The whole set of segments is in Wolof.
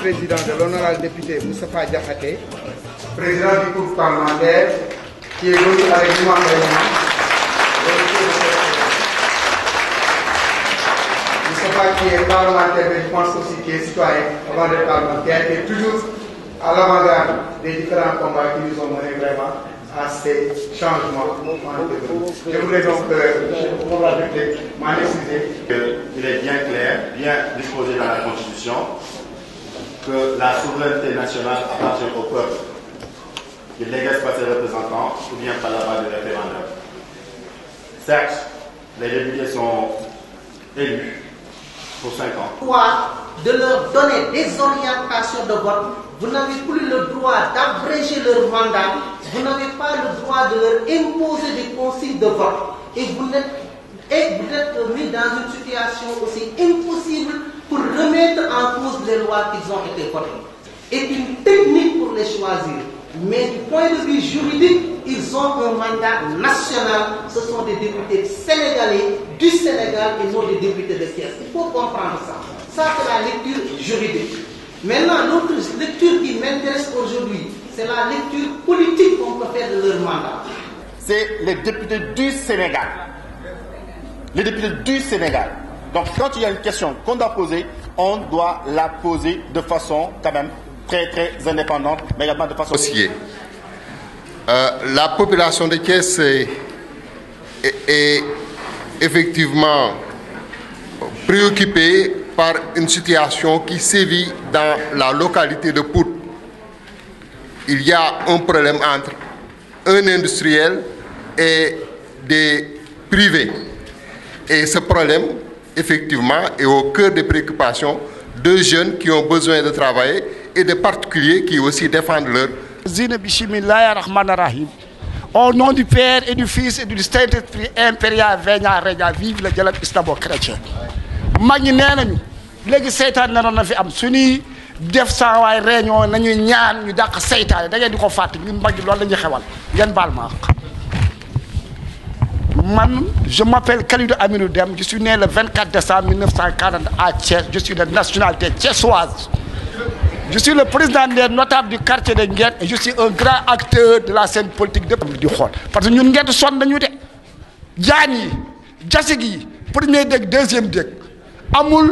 vice-président de l'honorable député Moustapha Diakhaté, président du groupe parlementaire, qui est venu avec nous en réunion. Moustapha qui est parlementaire, mais je pense aussi qu'il est citoyen avant d'être parlementaire, qui est toujours à l'avant-garde des différents combats qui nous ont menés vraiment à ces changements. Je voulais donc m'en excuser. Il est bien clair, bien disposé dans la Constitution, que la souveraineté nationale appartient au peuple, qu'il n'exerce pas ses représentants ou bien par la voie de référendum. Certes, les députés sont élus pour 5 ans. De leur donner des orientations de vote, vous n'avez plus le droit d'abréger leur mandat, vous n'avez pas le droit de leur imposer des consignes de vote. Et vous êtes mis dans une situation aussi impossible pour remettre en cause les lois qui ont été votées. C'est une technique pour les choisir. Mais du point de vue juridique, ils ont un mandat national. Ce sont des députés sénégalais du Sénégal et non des députés de Thiès. Il faut comprendre ça. Ça, c'est la lecture juridique. Maintenant, l'autre lecture qui m'intéresse aujourd'hui, c'est la lecture politique qu'on peut faire de leur mandat. C'est les députés du Sénégal. Les députés du Sénégal. Donc, quand il y a une question qu'on doit poser, on doit la poser de façon quand même très indépendante, mais également de façon... La population de Thiès est effectivement préoccupée par une situation qui sévit dans la localité de Pout. Il y a un problème entre un industriel et des privés. Et ce problème, effectivement, est au cœur des préoccupations de jeunes qui ont besoin de travailler et de particuliers qui aussi défendent leur... Au nom du Père et du Fils et du Saint-Esprit impérial, Vegna Rega, vive le dialogue islamo-chrétien. mag ñi nee nañu léegi seytaan naroon na fi am suñuy def saa waay réunion nañu ñaan ñu dàq seytaane da ngeen di ko fàtte ñun mag ñi loolu la ñuy xewal ngeen baal ma man je m'appelle Khalidou Aminou Dème, je suis né le 24 décembre 1940 à Thiès, je suis de nationalité thiessoise. Je suis le président des notables du quartier de Nguyen et je suis un grand acteur de la scène politique de du xool parce que ñun Nguyen sonn nañu de jaan yi jasig yi premier dëkk deuxième dëkk amul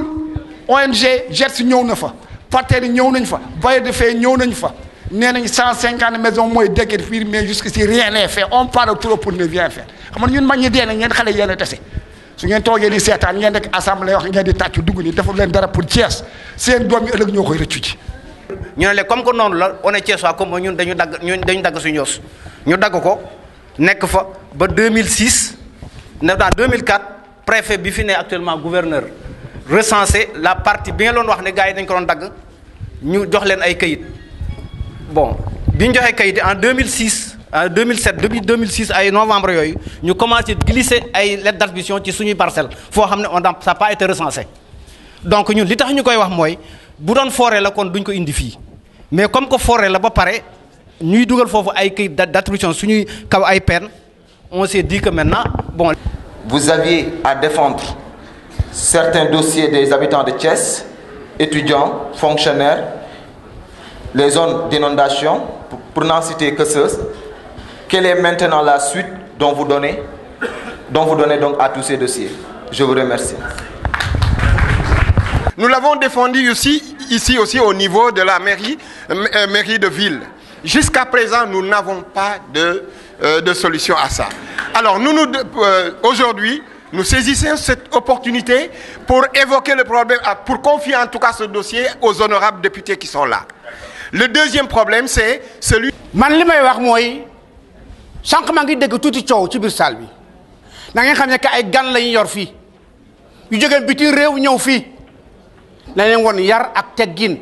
ONG GERS ñëw na fa partenaires yi ñëw nañ fa bailleurs de fonds ñëw nañ fa nee nañ 150 maisons mooy dëkk fii mais jusqu'ici rien n'est fait on parle trop pour ne rien faire xam nga ñun mag ñi dee na ngeen xale yéen a tese su ngeen toogee di seetaan ngeen nekk assemblée wax ngeen di tàccu dugg ni deful leen dara pour Thiès seen doom yi ëllëg ñoo koy rëccu ji. ñu ne comme que noonu la on est Thiessois comme ñun dañu dagg suñu yos ñu dagg ko nekk fa ba 2006 ne dans 2004 préfet bi fi ne actuellement gouverneur recensé la partie bi nga doon wax ne gars yi dañ ko doon dagg ñu jox leen ay kayit bon bi ñu joxee kayit en 2006 en 2007 depuis 2006 ay novembre yooyu ñu commencé glisser ay lettres d'attribution ci suñuy parcelle foo xam ne ça n'a pas été recensé donc ñun li tax ñu koy wax mooy bu doon forêt la kon duñ ko indi fii mais comme que forêt la ba pare ñuy dugal foofu ay kayit d'attribution suñuy kaw ay peine on s'est dit que maintenant bon. Vous aviez à défendre certains dossiers des habitants de Thiès, étudiants, fonctionnaires, les zones d'inondation, pour n'en citer que ceux. Quelle est maintenant la suite dont vous donnez donc à tous ces dossiers? Je vous remercie. Nous l'avons défendu ici aussi au niveau de la mairie de ville. Jusqu'à présent, nous n'avons pas de solution à ça. Alors, aujourd'hui, nous saisissons cette opportunité pour évoquer le problème, pour confier en tout cas ce dossier aux honorables députés qui sont là. Le deuxième problème, c'est celui... man li may wax mooy sànq maa ngi dégg tuuti coow ci biir salle bi na ngeen xam ne que ay gan lañu yor fii yu jógee biti réew ñëw fii na leen woon yar ak teggin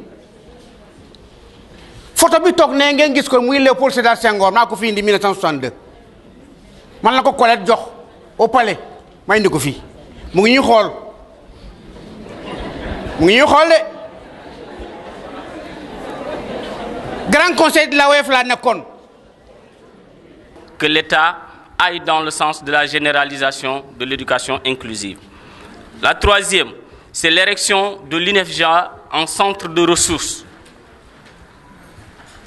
photo bi toog ne ngeen gis ko muy Léopold Sédar Senghor maa ko fi indi 1962 man la ko Colette jox au palais ma indi ko fii mu ngi ñuy xool de Grand Conseil de la OF la nekkoon. Que l'État aille dans le sens de la généralisation de l'éducation inclusive. La troisième, c'est l'érection de l'INEFJA en centre de ressources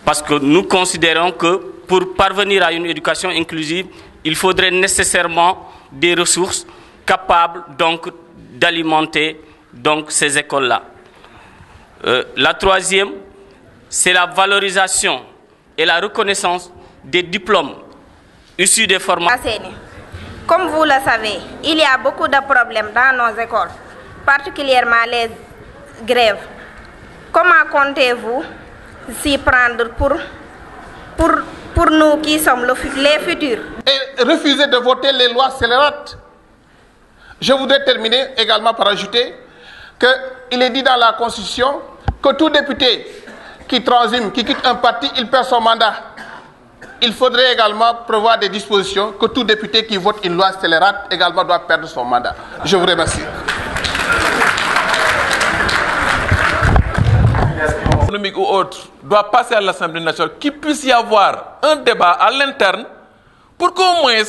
Parce que nous considérons que pour parvenir à une éducation inclusive, il faudrait nécessairement des ressources capables donc d'alimenter donc ces écoles-là. La troisième, c'est la valorisation et la reconnaissance des diplômes issus des formations. Comme vous le savez, il y a beaucoup de problèmes dans nos écoles, particulièrement les grèves. Comment comptez-vous s'y prendre pour nous qui sommes les futurs? Et refuser de voter les lois scélérates. Je voudrais terminer également par ajouter qu'il est dit dans la Constitution que tout député qui transime, qui quitte un parti, il perd son mandat. Il faudrait également prévoir des dispositions que tout député qui vote une loi scélérate également doit perdre son mandat. Je vous remercie. Économique ou autre doit passer à l'Assemblée nationale, qu'il puisse y avoir un débat à l'interne pour qu'au moins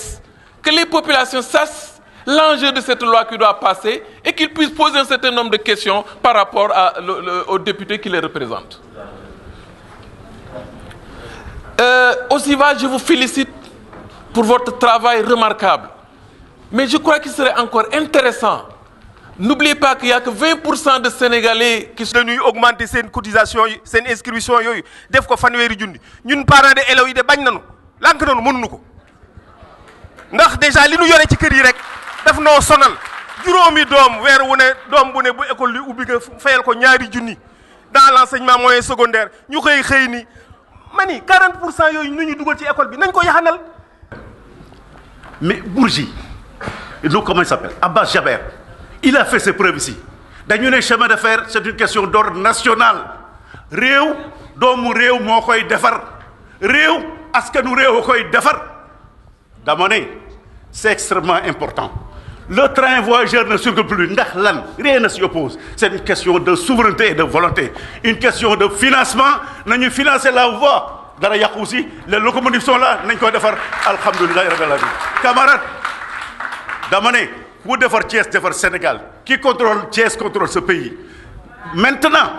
que les populations sachent l'enjeu de cette loi qui doit passer et qu'ils puissent poser un certain nombre de questions par rapport aux députés qui les représentent. Osiva, je vous félicite pour votre travail remarquable. Mais je crois qu'il serait encore intéressant. N'oubliez pas qu'il n'y a que 20% de Sénégalais qui sont venus augmenter ses cotisations, ses inscriptions. Def ko fanweeri junni. Ñun parents de élèves yi de bañ nañu. Lank nañu mënuñu ko. Ndax déjà li ñu yoré ci kër yi rek daf noo sonal. Juróomi doom weer wu ne doom bu ne bu école li ubbi nga fayal ko ñaari junni. Dans l'enseignement moyen secondaire, ñu xëy ni mani 40% yooyu ñu dugal ci école bi nañ ko yaxanal. Mais Bourgi, comment il s'appelle? Abbas Jaber, il a fait ses preuves ici. Dañu ne chemin de fer, c'est une question d'ordre national. Réew doomu réew moo koy defar. Réew askanu réew koy defar. Dama ne c'est extrêmement important. Le train voyageur ne circule plus. Ndax lan rien ne s'y oppose. C'est une question de souveraineté et de volonté. Une question de financement. Nañu financer la voie. Dara yàqu aussi. Les locomotives sont là. Nañ ko defar. Alhamdulillah rabbil alamin. Camarades, dama ne ku defar Thiès defar Sénégal. Qui contrôle Thiès contrôle ce pays. Maintenant,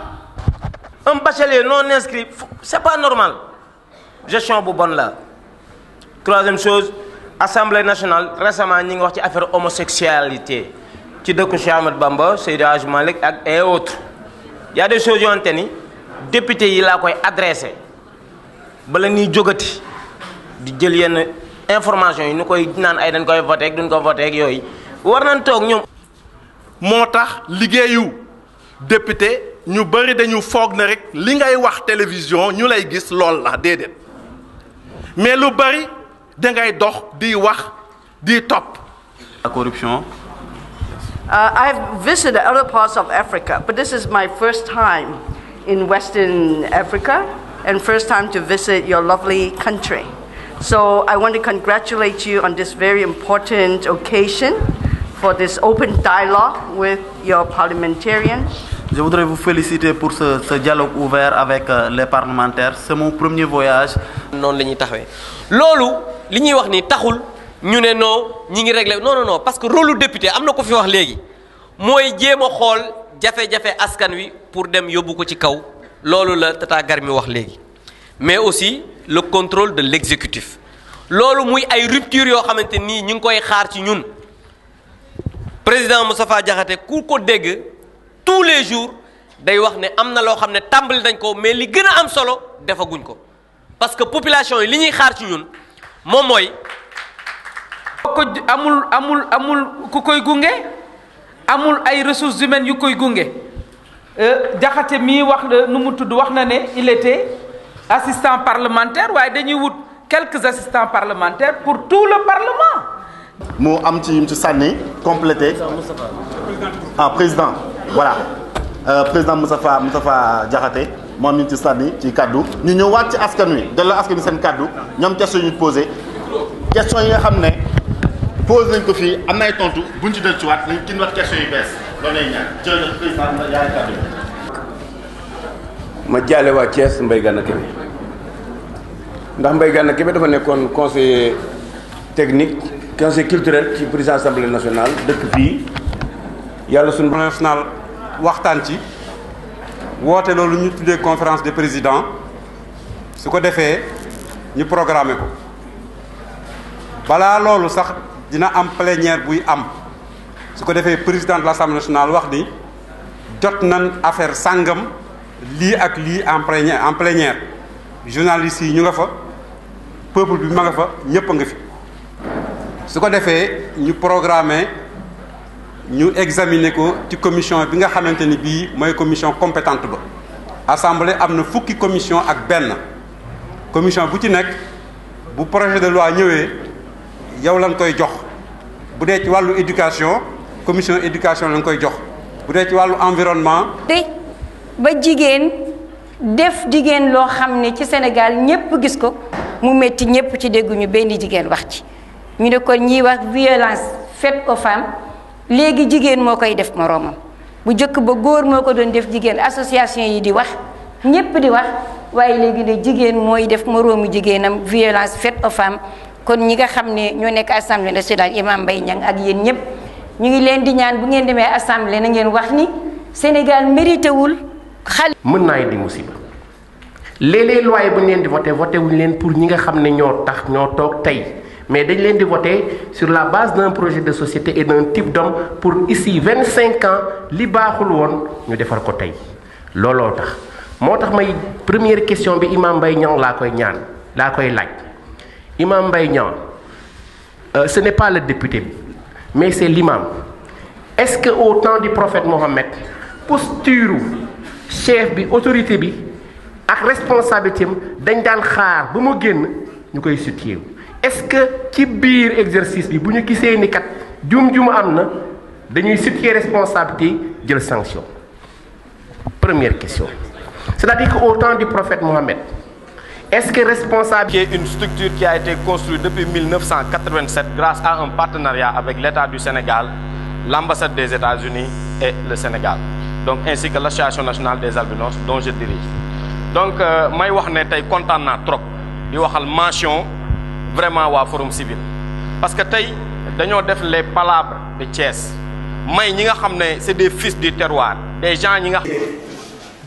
un bachelier non inscrit, c'est pas normal. Gestion bu bonne là. Troisième chose, Assemblée nationale récemment ñi ngi wax ci affaire homosexualité ci dëkk Cheikh Ahmed Bamba, Seydi Hadji Malick et autres. Il y a des choses yoo xamante ni député yi laa koy adressé bala ñuy jógati di jël yenn information yi ñu koy naan ay dañ koy voté ak duñ ko voté ak yooyu war nañ toog ñoom. moo tax liggéeyu député ñu bëri dañu foog na rek li ngay wax télévision ñu lay gis lool la déedéet mais lu bëri da ngay dox di wax di topp. La corruption. I've visited other parts of Africa, but this is my first time in Western Africa and first time to visit your lovely country. So I want to congratulate you on this very important occasion for this open dialogue with your parliamentarians. Je voudrais vous féliciter pour ce dialogue ouvert avec les parlementaires. C'est mon premier voyage. Non, lañuy taxawé. Lolu li ñuy wax ni taxul ñu né non ñi ngi régler non parce que rôle député amna ko fi wax légui moy jéma xol jafé-jafé askan wi pour dem yobbu ko ci kaw lolu la Tata Garmi wax légui mais aussi le contrôle de l'exécutif lolu muy ay rupture yo xamanteni ñi ngi koy xaar ci ñun président Moustapha Diakhaté ku ko dégg tous les jours day wax né amna lo xamné tambali dañ ko mais li gëna am solo defaguñ ko parce que population yi li ñuy xaar ci ñun moom mooy ko amul ku koy gunge amul ay ressources humaines yu koy gunge Diakhaté mii wax nu mu tudd wax na ne il était assistant parlementaire waaye dañuy wut quelques assistants parlementaires pour tout le parlement. moo am ci yim ci sànni complété président voilà président Moustapha Diakhaté moom ñu ci sànni ci kaddu ñu ñëwaat ci askan wi delloo askan wi seen kaddu ñoom question ñu posé question yi nga xam ne posé nañ ko fii am na ay tontu buñ ci del ci waat nañ kin wax question yu bees loolu lay ñaan jërëjëf président yaay kaddu ma jaale waa Thiès Mbaye Gana Kébé ndax Mbaye Gana Kébé dafa nekkoon conseiller technique conseiller culturel ci président assemblée nationale dëkk fii yàlla suñu national waxtaan ci woote loolu ñu tuddee conférence des présidents su ko defee ñu programmer ko balaa loolu sax dina am plénière buy am su ko defee président de l'Assemblée nationale wax ni jot nañ affaire sàngam lii ak lii en plénière journalistes yi ñu nga fa peuple bi ma nga fa ñëpp a nga fi su ko defee ñu programmer ñu examiner ko ci commission bi nga xamante ni bii mooy commission compétente ba assemblée am na fukki commission ak benn commission bu ci nekk bu projet de loi ñëwee yow lañ koy jox bu dee ci wàllu éducation commission éducation lañ koy jox bu dee ci wàllu environnement. ba jigéen def jigéen loo xam ne ci Sénégal ñëpp gis ko mu métti ñëpp ci dégguñu benn jigéen wax ci ñu ne kon ñiy wax violence faite aux femmes léegi jigéen moo koy def moroomam bu njëkk ba góor moo ko doon def jigéen association yi di wax ñëpp di wax waaye léegi ne jigéen mooy def moroomu jigéenam violence faite aux femmes kon ñi nga xam ne ñoo nekk assemblée nationale Imam Mbaye Niang ak yéen ñëpp ñu ngi leen di ñaan bu ngeen demee assemblée na ngeen wax ni Sénégal mérité wul xale. mën naa indi musiba léeg-léeg loi bu ñu leen di voté wuñ leen pour ñi nga xam ne ñoo tax ñoo toog tey mais dañ leen di voté sur la base d'un projet de société et d'un type d'homme pour ici 25 ans li baaxul woon ñu defar ko tey looloo tax moo tax may première question bi Imam Mbaye Niang laa koy laaj Imam Mbaye Niang ce n'est pas le député mais c'est l'imam. Est-ce que au temps du prophète Mohammed posture chef bi autorité bi ak responsabilité am dañ daan xaar ba mu génn ñu koy situé est-ce que ci biir exercice bi bu ñu gisee ni kat jum am na dañuy situé responsabilité jël sanction première question c'est-à-dire qu'au temps du prophète Mohammed est-ce que responsable qui est une structure qui a été construite depuis 1987 grâce à un partenariat avec l'État du Sénégal, l'ambassade des États-Unis et le Sénégal, donc ainsi que l'association nationale des albinos dont je dirige. Donc may wax ne tey kontaan naa trop di waxal mention vraiment waa Forum Civil parce que tey dañoo def les palabres de Thiès may ñi nga xam ne c'est des fils du terroir des gens ñi nga.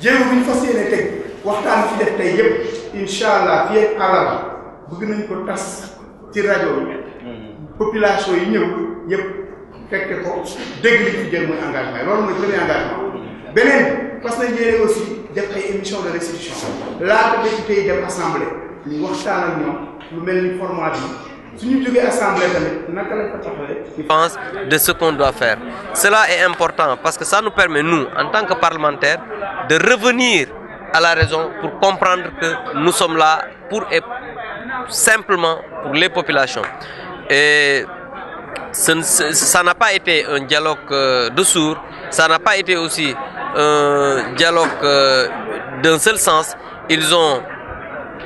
jéego bi ñu fas yéene teg waxtaan fi def tey yëpp incha allah fii ak àllarba bëgg nañ ko tas ci rajo bi population yi ñëw yëpp fekke ko dégg li fi jël mooy engagement loolu mooy premier engagement beneen parce que yéene aussi def ay émission de restitution laata député yi dem assemblée ñu waxtaan ak ñoom lu mel ni format bi suñu jógee assemblée tamit naka lañ ko taxawee. Je pense de ce qu'on doit faire. Cela est important parce que ça nous permet nous en tant que parlementaires de revenir à la raison pour comprendre que nous sommes là pour et simplement pour les populations. Et ça n'a pas été un dialogue de sourds, ça n'a pas été aussi un dialogue d'un seul sens. Ils ont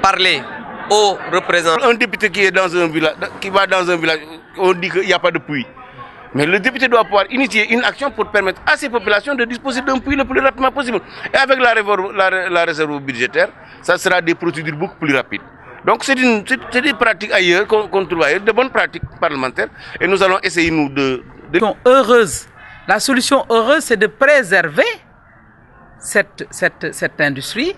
parlé aux représentants. Un député qui est dans un village, qui va dans un village, on dit qu'il n'y a pas de puits. Mais le député doit pouvoir initier une action pour permettre à ces populations de disposer d'un puits le plus rapidement possible. Et avec la réserve budgétaire, ça sera des procédures beaucoup plus rapides. Donc c'est des pratiques ailleurs qu'on trouve ailleurs, de bonnes pratiques parlementaires. Et nous allons essayer, nous, de... Heureuse. La solution heureuse, c'est de préserver cette industrie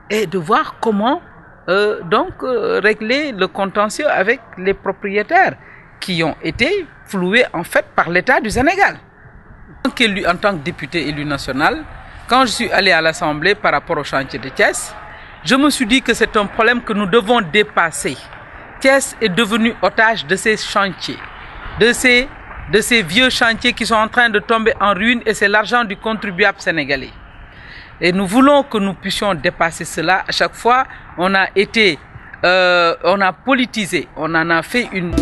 et de voir comment régler le contentieux avec les propriétaires qui ont été floués en fait par l'État du Sénégal. En tant que député élu national, quand je suis allé à l'Assemblée par rapport au chantier de Thiès, je me suis dit que c'est un problème que nous devons dépasser. Thiès est devenu otage de ces chantiers, de ces vieux chantiers qui sont en train de tomber en ruine et c'est l'argent du contribuable sénégalais. Et nous voulons que nous puissions dépasser cela. À chaque fois, on a politisé, on en a fait une...